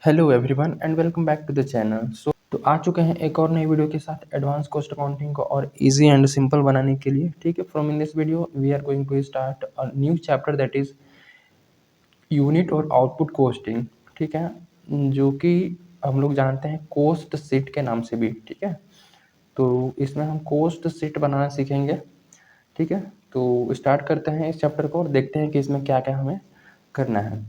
Hello everyone and welcome back to the channel. तो आ चुके हैं एक और नई वीडियो के साथ एडवांस कॉस्ट अकाउंटिंग को और इजी एंड सिंपल बनाने के लिए। ठीक है, from in this video we are going to start a new chapter that is unit और आउटपुट कॉस्टिंग। ठीक है, जो कि हम लोग जानते हैं कॉस्ट शीट के नाम से भी। ठीक है, तो इसमें हम कॉस्ट शीट बनाना सीखेंगे। ठीक है, तो स्टार्ट करते हैं इस चैप्टर को और देखते हैं कि इसमें क्या क्या हमें करना है।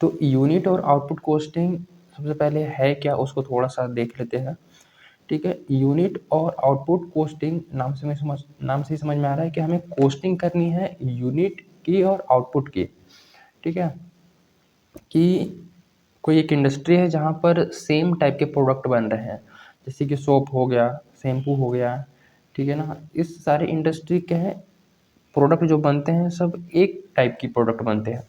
तो यूनिट और आउटपुट कॉस्टिंग सबसे पहले है क्या, उसको थोड़ा सा देख लेते हैं। ठीक है, यूनिट और आउटपुट कॉस्टिंग नाम से ही समझ में आ रहा है कि हमें कॉस्टिंग करनी है यूनिट की और आउटपुट की। ठीक है, कि कोई एक इंडस्ट्री है जहाँ पर सेम टाइप के प्रोडक्ट बन रहे हैं, जैसे कि सोप हो गया, शैम्पू हो गया। ठीक है ना, इस सारे इंडस्ट्री के हैं प्रोडक्ट जो बनते हैं सब एक टाइप की प्रोडक्ट बनते हैं।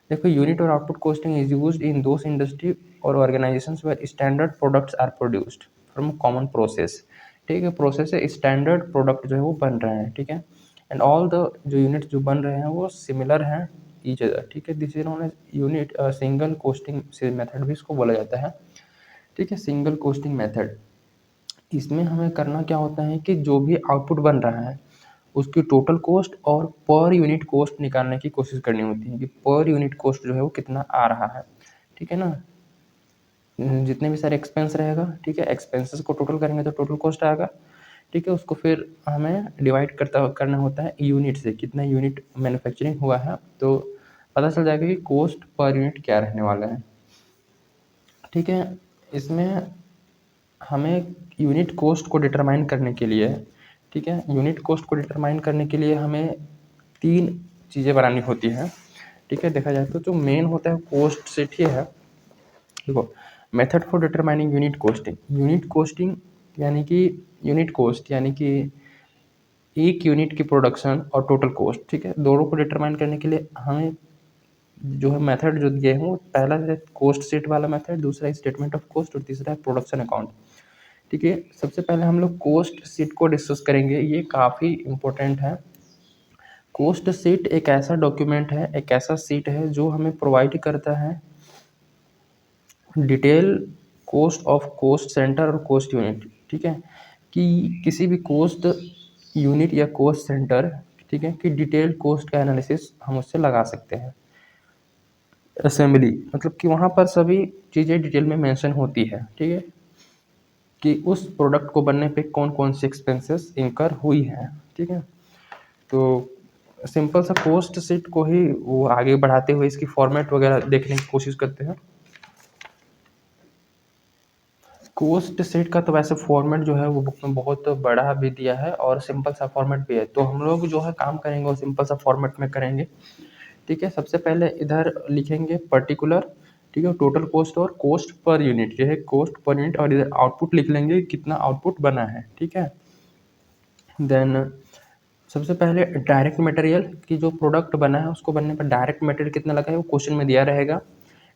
देखो, यूनिट और output costing is used in those industry और organisations where standard products are produced from common process. ठीक है, प्रोसेस से स्टैंडर्ड प्रोडक्ट जो है वो बन रहे हैं। ठीक है, एंड ऑल द जो यूनिट जो बन रहे हैं वो सिमिलर हैं ईच अदर। ठीक है, this is known as unit single costing method भी इसको बोला जाता है। ठीक है, सिंगल कोस्टिंग मेथड। इसमें हमें करना क्या होता है कि जो भी आउटपुट बन रहा है उसकी टोटल कॉस्ट और पर यूनिट कॉस्ट निकालने की कोशिश करनी होती है कि पर यूनिट कॉस्ट जो है वो कितना आ रहा है। ठीक है ना, जितने भी सारे एक्सपेंस रहेगा, ठीक है, एक्सपेंसेस को टोटल करेंगे तो टोटल कॉस्ट आएगा। ठीक है, उसको फिर हमें डिवाइड करना होता है यूनिट से, कितना यूनिट मैन्युफैक्चरिंग हुआ है, तो पता चल जाएगा कि कॉस्ट पर यूनिट क्या रहने वाला है। ठीक है, इसमें हमें यूनिट कॉस्ट को डिटरमाइन करने के लिए, ठीक है, यूनिट कॉस्ट को डिटरमाइन करने के लिए हमें 3 चीज़ें बनानी होती हैं। ठीक है, देखा जाए तो जो मेन होता है कॉस्ट शीट ही है। देखो, method for determining unit costing यानी कि यूनिट कॉस्ट यानी कि एक यूनिट की प्रोडक्शन और टोटल कॉस्ट। ठीक है, दोनों को डिटरमाइन करने के लिए हमें जो है मेथड जो दिए हैं वो पहला है कॉस्ट शीट वाला मेथड, दूसरा है स्टेटमेंट ऑफ कॉस्ट और तीसरा है प्रोडक्शन अकाउंट। ठीक है, सबसे पहले हम लोग कॉस्ट शीट को डिस्कस करेंगे, ये काफ़ी इम्पोर्टेंट है। कॉस्ट शीट एक ऐसा डॉक्यूमेंट है, एक ऐसा शीट है जो हमें प्रोवाइड करता है detail cost of cost centre और कॉस्ट यूनिट। ठीक है, कि किसी भी कॉस्ट यूनिट या कॉस्ट सेंटर, ठीक है, कि डिटेल कॉस्ट का एनालिसिस हम उससे लगा सकते हैं। असेंबली मतलब कि वहाँ पर सभी चीज़ें डिटेल में मेंशन होती है। ठीक है, कि उस प्रोडक्ट को बनने पे कौन कौन सी एक्सपेंसेस इनकर हुई हैं। ठीक है, तो सिंपल सा कॉस्ट शीट को ही वो आगे बढ़ाते हुए इसकी फॉर्मेट वगैरह देखने की कोशिश करते हैं। कॉस्ट शीट का तो वैसे फॉर्मेट जो है वो बुक में बहुत बड़ा भी दिया है और सिंपल सा फॉर्मेट भी है, तो हम लोग जो है काम करेंगे वो सिंपल सा फॉर्मेट में करेंगे। ठीक है, सबसे पहले इधर लिखेंगे पर्टिकुलर, ठीक है, टोटल कॉस्ट और कॉस्ट पर यूनिट, ये है कॉस्ट पर यूनिट, और इधर आउटपुट लिख लेंगे कितना आउटपुट बना है। ठीक है, देन सबसे पहले डायरेक्ट मटेरियल की जो प्रोडक्ट बना है उसको बनने पर डायरेक्ट मटेरियल कितना लगा है वो क्वेश्चन में दिया रहेगा।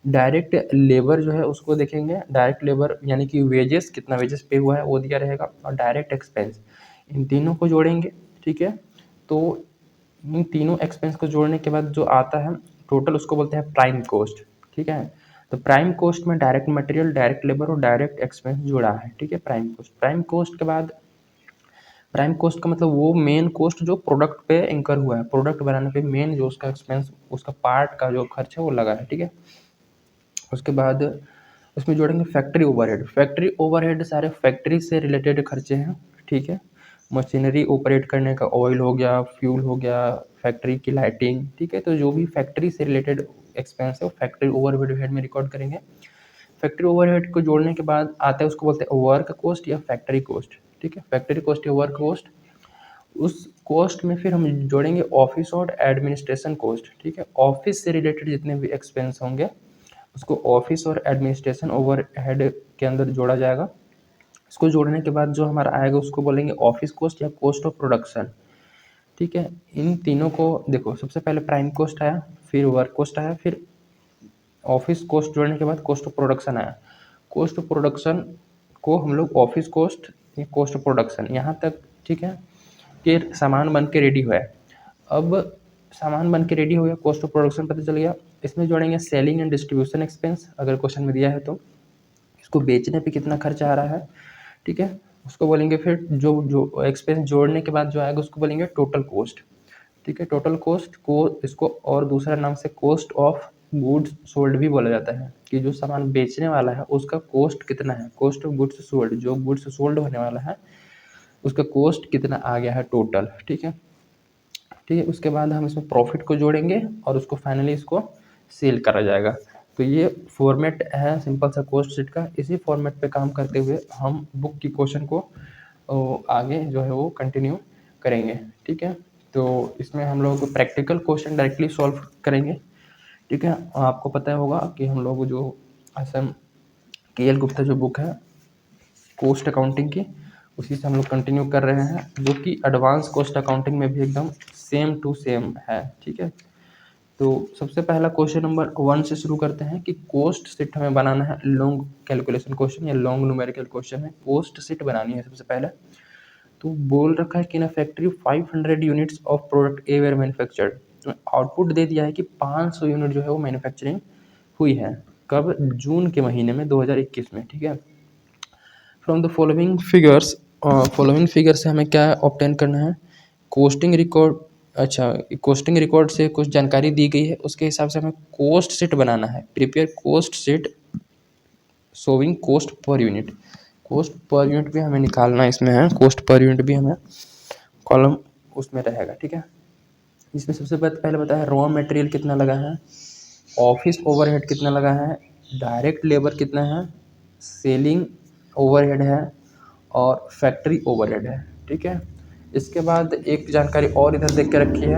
डायरेक्ट लेबर जो है उसको देखेंगे, डायरेक्ट लेबर यानी कि वेजेस, कितना वेजेस पे हुआ है वो दिया रहेगा, और डायरेक्ट एक्सपेंस, इन तीनों को जोड़ेंगे। ठीक है, तो इन तीनों एक्सपेंस को जोड़ने के बाद जो आता है टोटल उसको बोलते हैं प्राइम कॉस्ट। ठीक है, तो प्राइम कॉस्ट में डायरेक्ट मटेरियल, डायरेक्ट लेबर और डायरेक्ट एक्सपेंस जुड़ा है। ठीक है, प्राइम कॉस्ट के बाद, प्राइम कॉस्ट का मतलब वो मेन कॉस्ट जो प्रोडक्ट पे इंकर हुआ है, प्रोडक्ट बनाने पे मेन जो उसका एक्सपेंस, उसका पार्ट का जो खर्च है वो लगा है। ठीक है, उसके बाद उसमें जोड़ेंगे फैक्ट्री ओवरहेड। फैक्ट्री ओवरहेड सारे फैक्ट्री से रिलेटेड खर्चे हैं। ठीक है, मशीनरी ऑपरेट करने का ऑयल हो गया, फ्यूल हो गया, फैक्ट्री की लाइटिंग। ठीक है, तो जो भी फैक्ट्री से रिलेटेड एक्सपेंस है वो फैक्ट्री ओवरहेड में रिकॉर्ड करेंगे। फैक्ट्री ओवरहेड को जोड़ने के बाद आता है उसको बोलते हैं वर्क कॉस्ट या फैक्ट्री कॉस्ट। ठीक है, फैक्ट्री कॉस्ट या वर्क कॉस्ट, उस कॉस्ट में फिर हम जोड़ेंगे ऑफिस और एडमिनिस्ट्रेशन कॉस्ट। ठीक है, ऑफिस से रिलेटेड जितने भी एक्सपेंस होंगे उसको ऑफिस और एडमिनिस्ट्रेशन ओवरहेड के अंदर जोड़ा जाएगा। इसको जोड़ने के बाद जो हमारा आएगा उसको बोलेंगे ऑफिस कॉस्ट या कॉस्ट ऑफ प्रोडक्शन। ठीक है, इन तीनों को देखो, सबसे पहले प्राइम कॉस्ट आया, फिर वर्क कॉस्ट आया, फिर ऑफिस कॉस्ट जोड़ने के बाद कॉस्ट ऑफ प्रोडक्शन आया। कॉस्ट ऑफ प्रोडक्शन को हम लोग ऑफिस कॉस्ट या कॉस्ट ऑफ प्रोडक्शन यहाँ तक, ठीक है, के सामान बन के रेडी हुआ है। अब सामान बन के रेडी हो गया, कॉस्ट ऑफ प्रोडक्शन पता चल गया। इसमें जोड़ेंगे सेलिंग एंड डिस्ट्रीब्यूशन एक्सपेंस, अगर क्वेश्चन में दिया है तो इसको बेचने पे कितना खर्चा आ रहा है, ठीक है, उसको बोलेंगे। फिर जो जो एक्सपेंस जोड़ने के बाद जो आएगा उसको बोलेंगे टोटल कॉस्ट, ठीक है। टोटल कॉस्ट को इसको और दूसरा नाम से कॉस्ट ऑफ गुड्स सोल्ड भी बोला जाता है, कि जो सामान बेचने वाला है उसका कॉस्ट कितना है, कॉस्ट ऑफ गुड्स सोल्ड, जो गुड्स सोल्ड होने वाला है उसका कॉस्ट कितना आ गया है टोटल, ठीक है। ठीक है, उसके बाद हम इसमें प्रॉफिट को जोड़ेंगे और उसको फाइनली इसको सेल करा जाएगा। तो ये फॉर्मेट है सिंपल सा कॉस्ट शीट का। इसी फॉर्मेट पे काम करते हुए हम बुक की क्वेश्चन को आगे जो है वो कंटिन्यू करेंगे, ठीक है। तो इसमें हम लोग प्रैक्टिकल क्वेश्चन डायरेक्टली सॉल्व करेंगे, ठीक है। आपको पता होगा कि हम लोग जो असम के एल गुप्ता जो बुक है कॉस्ट अकाउंटिंग की, उसी से हम लोग कंटिन्यू कर रहे हैं, जो कि एडवांस कॉस्ट अकाउंटिंग में भी एकदम सेम टू सेम है, ठीक है। तो सबसे पहला क्वेश्चन नंबर 1 से शुरू करते हैं कि कॉस्ट शीट हमें बनाना है। लॉन्ग कैलकुलेशन क्वेश्चन या लॉन्ग न्यूमेरिकल क्वेश्चन है, कॉस्ट शीट बनानी है सबसे पहले। तो बोल रखा है कि in factory 500 units of product A were manufactured, output दे दिया है कि 500 यूनिट जो है वो मैन्युफैक्चरिंग हुई है। कब? जून के महीने में 2021 में, ठीक है। फ्रॉम द फॉलोइंग फिगर से हमें क्या ऑब्टेन करना है? Costing record. अच्छा, कोस्टिंग रिकॉर्ड से कुछ जानकारी दी गई है, उसके हिसाब से हमें कोस्ट शीट बनाना है। Prepare cost sheet showing cost per unit. Cost per unit भी हमें निकालना इसमें है, कोस्ट पर यूनिट भी हमें कॉलम उसमें रहेगा, ठीक है। इसमें सबसे पहले बताया है रॉ मटेरियल कितना लगा है, ऑफिस ओवरहेड कितना लगा है, डायरेक्ट लेबर कितना है, सेलिंग ओवरहेड है और फैक्ट्री ओवरहेड है, ठीक है। इसके बाद एक जानकारी और इधर देख के रखी है,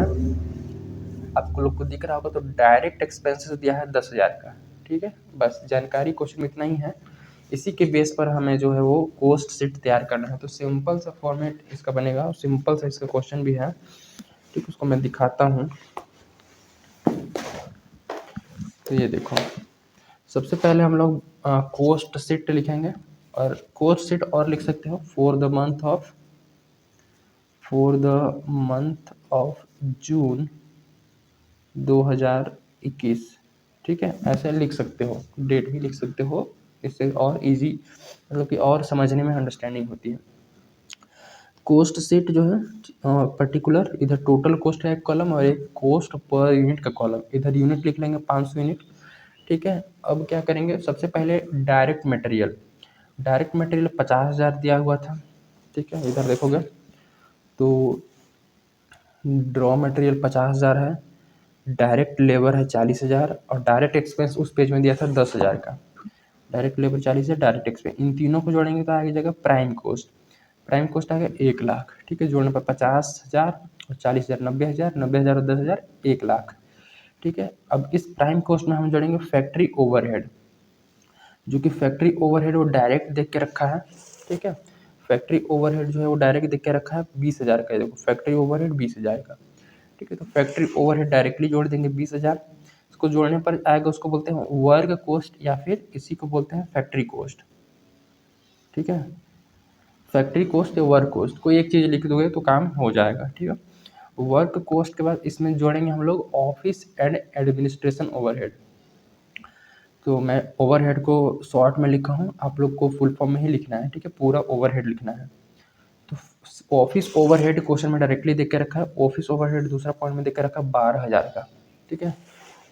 आपको लोग को दिख रहा होगा, तो डायरेक्ट एक्सपेंसेस दिया है 10,000 का, ठीक है। बस जानकारी क्वेश्चन में इतना ही है, इसी के बेस पर हमें जो है वो कोस्ट शीट तैयार करना है। तो सिंपल सा फॉर्मेट इसका बनेगा और सिंपल सा इसका क्वेश्चन भी है, ठीक। उसको मैं दिखाता हूँ। तो ये देखो, सबसे पहले हम लोग कोस्ट शीट लिखेंगे, और कोस्ट शीट और लिख सकते हो for the month of June 2021, ठीक है। ऐसे लिख सकते हो, डेट भी लिख सकते हो, इससे और इजी, मतलब कि और समझने में अंडरस्टैंडिंग होती है। कोस्ट शीट जो है पर्टिकुलर, इधर टोटल कॉस्ट का एक कॉलम और एक कॉस्ट पर यूनिट का कॉलम, इधर यूनिट लिख लेंगे 500 यूनिट, ठीक है। अब क्या करेंगे, सबसे पहले डायरेक्ट मटेरियल 50,000 दिया हुआ था, ठीक है। इधर देखोगे तो रॉ मटेरियल 50,000 है, डायरेक्ट लेबर है 40,000 और डायरेक्ट एक्सपेंस उस पेज में दिया था 10,000 का। डायरेक्ट लेबर 40 है, डायरेक्ट एक्सपेंस, इन तीनों को जोड़ेंगे तो आगे जाएगा प्राइम कॉस्ट। प्राइम कॉस्ट आ गया 1,00,000, ठीक है। जोड़ने पर 50,000 और 40,000 90,000, 90,000 और 10,000 1,00,000, ठीक है। अब इस प्राइम कॉस्ट में हम जोड़ेंगे फैक्ट्री ओवरहेड, जो कि फैक्ट्री ओवरहेड वो डायरेक्ट देख के रखा है, ठीक है। फैक्ट्री ओवरहेड जो है वो डायरेक्ट देख के रखा है 20,000 का, देखो फैक्ट्री ओवरहेड 20,000 का, ठीक है। तो फैक्ट्री ओवरहेड डायरेक्टली जोड़ देंगे 20,000, इसको जोड़ने पर आएगा, उसको बोलते हैं वर्क कॉस्ट या फिर इसी को बोलते हैं फैक्ट्री कॉस्ट, ठीक है। फैक्ट्री कॉस्ट या वर्क कॉस्ट, कोई एक चीज़ लिख दोगे तो काम हो जाएगा, ठीक है। वर्क कॉस्ट के बाद इसमें जोड़ेंगे हम लोग ऑफिस एंड एडमिनिस्ट्रेशन ओवरहेड। तो मैं ओवरहेड को शॉर्ट में लिखा हूँ, आप लोग को फुल फॉर्म में ही लिखना है, ठीक है, पूरा ओवरहेड लिखना है। तो ऑफिस ओवरहेड क्वेश्चन में डायरेक्टली देख के रखा है, ऑफिस ओवरहेड दूसरा पॉइंट में देख के रखा है 12,000 का, ठीक है।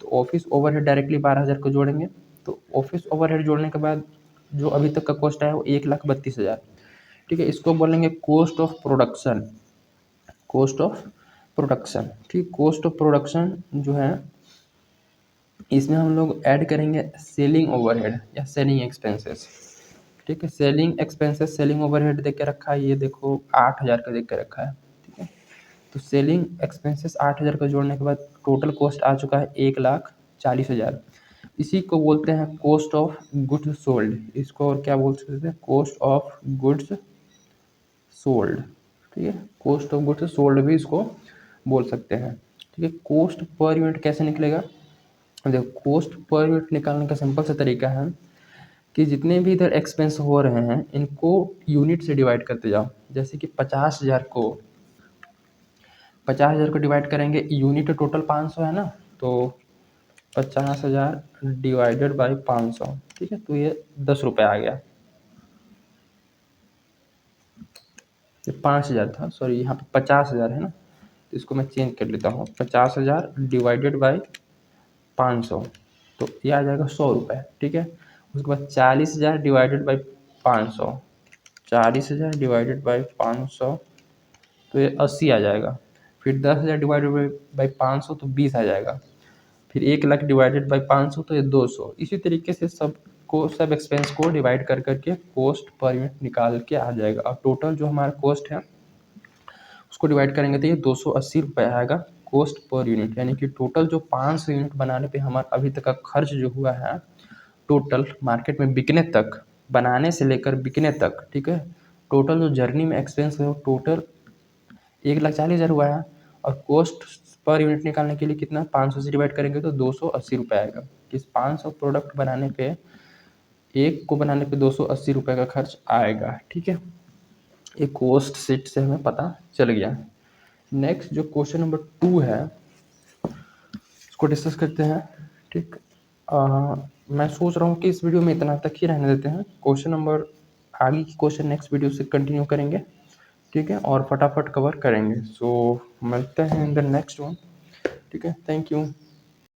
तो ऑफिस ओवरहेड डायरेक्टली 12,000 को जोड़ेंगे। तो ऑफिस ओवरहेड जोड़ने के बाद जो अभी तक का कॉस्ट आया वो 1,32,000, ठीक है। इसको बोलेंगे cost of production, cost of production, ठीक। कॉस्ट ऑफ प्रोडक्शन जो है इसमें हम लोग ऐड करेंगे सेलिंग ओवरहेड या सेलिंग एक्सपेंसेस, ठीक है। सेलिंग एक्सपेंसेस, सेलिंग ओवरहेड देख के रखा है, ये देखो 8,000 का देख के रखा है, ठीक है। तो सेलिंग एक्सपेंसेस 8,000 का जोड़ने के बाद टोटल कॉस्ट आ चुका है 1,40,000। इसी को बोलते हैं कॉस्ट ऑफ गुड्स सोल्ड, इसको और क्या बोल सकते हैं, कॉस्ट ऑफ गुड्स सोल्ड, ठीक है। कॉस्ट ऑफ गुड्स सोल्ड भी इसको बोल सकते हैं, ठीक है। कॉस्ट पर यूनिट कैसे निकलेगा, देखो कॉस्ट पर यूनिट निकालने का सिंपल सा तरीका है कि जितने भी इधर एक्सपेंस हो रहे हैं इनको यूनिट से डिवाइड करते जाओ। जैसे कि 50,000 को 50,000 को डिवाइड करेंगे, यूनिट टोटल 500 है ना, तो 50,000 डिवाइडेड बाई 500, ठीक है, तो ये 10 रुपये आ गया। ये 5,000 था, सॉरी यहाँ पे 50,000 है ना, तो इसको मैं चेंज कर लेता हूँ। 50,000 डिवाइडेड बाई 500, तो ये आ जाएगा 100 रुपये, ठीक है। उसके बाद 40,000 डिवाइडेड बाई 500, 40,000 डिवाइडेड बाई 500, तो ये 80 आ जाएगा। फिर 10,000 डिवाइडेड बाई 500, तो 20 आ जाएगा। फिर 1,00,000 डिवाइडेड बाई 500, तो ये 200। इसी तरीके से सब एक्सपेंस को डिवाइड कर करके कोस्ट पर यूनिट निकाल के आ जाएगा। और टोटल जो हमारा कोस्ट है उसको डिवाइड करेंगे तो ये 280 रुपये आएगा कोस्ट पर यूनिट। यानी कि टोटल जो 500 यूनिट बनाने पे हमारा अभी तक का खर्च जो हुआ है, टोटल मार्केट में बिकने तक, बनाने से लेकर बिकने तक, ठीक है, टोटल जो जर्नी में एक्सपेंस है वो टोटल 1,40,000 हुआ है। और कोस्ट पर यूनिट निकालने के लिए कितना, 500 से डिवाइड करेंगे तो 280 रुपये आएगा। इस 500 प्रोडक्ट बनाने पे, एक को बनाने पे 280 रुपये का खर्च आएगा, ठीक है। ये कोस्ट शीट से हमें पता चल गया। नेक्स्ट जो क्वेश्चन नंबर 2 है इसको डिस्कस करते हैं, ठीक। मैं सोच रहा हूँ कि इस वीडियो में इतना तक ही रहने देते हैं। क्वेश्चन नंबर, आगे की क्वेश्चन नेक्स्ट वीडियो से कंटिन्यू करेंगे, ठीक है, और फटाफट कवर करेंगे। सो मिलते हैं इन द नेक्स्ट वन, ठीक है। Thank you.